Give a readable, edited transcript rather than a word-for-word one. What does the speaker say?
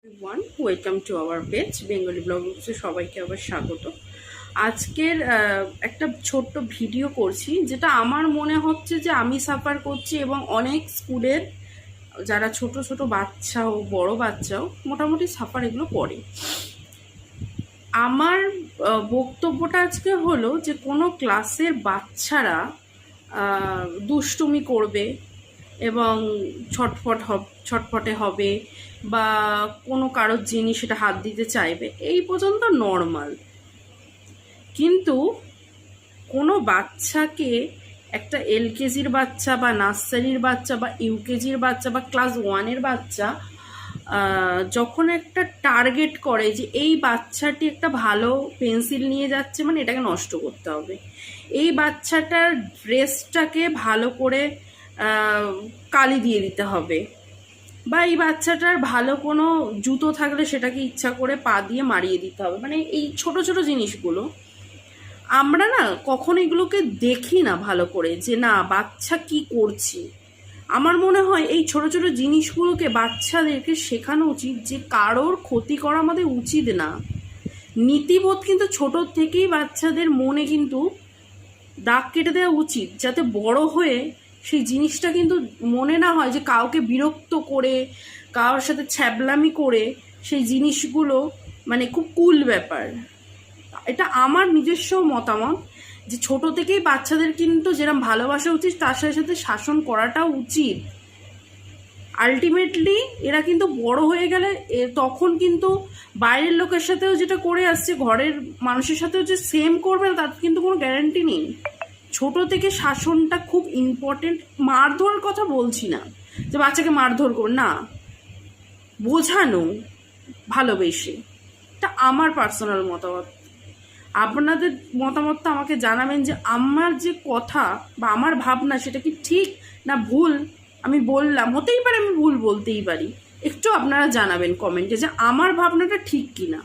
everyone, welcome to our page Bengali ব্লগসে সবাইকে আবার স্বাগত। আজকের একটা ছোট্ট ভিডিও করছি, যেটা আমার মনে হচ্ছে যে আমি সাফার করছি এবং অনেক স্কুলের যারা ছোট ছোট বাচ্চা হোক বড় বাচ্চাও মোটামুটি সাফার এগুলো করে। আমার বক্তব্যটা আজকে হলো যে কোনো ক্লাসের বাচ্চারা দুষ্টুমি করবে এবং ছটফটে হবে বা কোনো কারোর জিনিস সেটা হাত দিতে চাইবে, এই পর্যন্ত নর্মাল। কিন্তু কোনো বাচ্চাকে একটা এলকেজির বাচ্চা বা নার্সারির বাচ্চা বা ইউকেজির বাচ্চা বা ক্লাস 1-এর বাচ্চা যখন একটা টার্গেট করে যে এই বাচ্চাটি একটা ভালো পেন্সিল নিয়ে যাচ্ছে, মানে এটাকে নষ্ট করতে হবে, এই বাচ্চাটার ড্রেসটাকে ভালো করে কালি দিয়ে দিতে হবে, বা এই বাচ্চাটার ভালো কোনো জুতো থাকলে সেটাকে ইচ্ছা করে পা দিয়ে মারিয়ে দিতে হবে, মানে এই ছোট ছোট জিনিসগুলো আমরা না কখনো এগুলোকে দেখি না ভালো করে, যে না বাচ্চা কি করছি। আমার মনে হয় এই ছোট ছোট জিনিসগুলোকে বাচ্চাদেরকে শেখানো উচিত যে কারোর ক্ষতি করা আমাদের উচিত না। নীতিবোধ কিন্তু ছোট থেকেই বাচ্চাদের মনে কিন্তু দাগ কেটে দেওয়া উচিত, যাতে বড় হয়ে সেই জিনিসটা কিন্তু মনে না হয় যে কাউকে বিরক্ত করে কারোর সাথে ছ্যাবলামি করে সেই জিনিসগুলো মানে খুব কুল ব্যাপার। এটা আমার নিজস্ব মতামত যে ছোট থেকেই বাচ্চাদের কিন্তু যেরকম ভালোবাসা উচিত তার সাথে সাথে শাসন করাটাও উচিত। আলটিমেটলি এরা কিন্তু বড় হয়ে গেলে তখন কিন্তু বাইরের লোকের সাথেও যেটা করে আসছে ঘরের মানুষের সাথেও যে সেম করবে তার কিন্তু কোনো গ্যারান্টি নেই। ছোট থেকে শাসনটা খুব ইম্পর্টেন্ট। মারধর কথা বলছি না যে বাচ্চাকে মারধর কর না, বোঝানো ভালোবেসে। এটা আমার পার্সোনাল মতামত। আপনাদের মতামতটা আমাকে জানাবেন যে আমার যে কথা বা আমার ভাবনা সেটা কি ঠিক না ভুল। আমি বললাম, হতেই পারে আমি ভুল বলতেই পারি, একটু আপনারা জানাবেন কমেন্টে যে আমার ভাবনাটা ঠিক কিনা।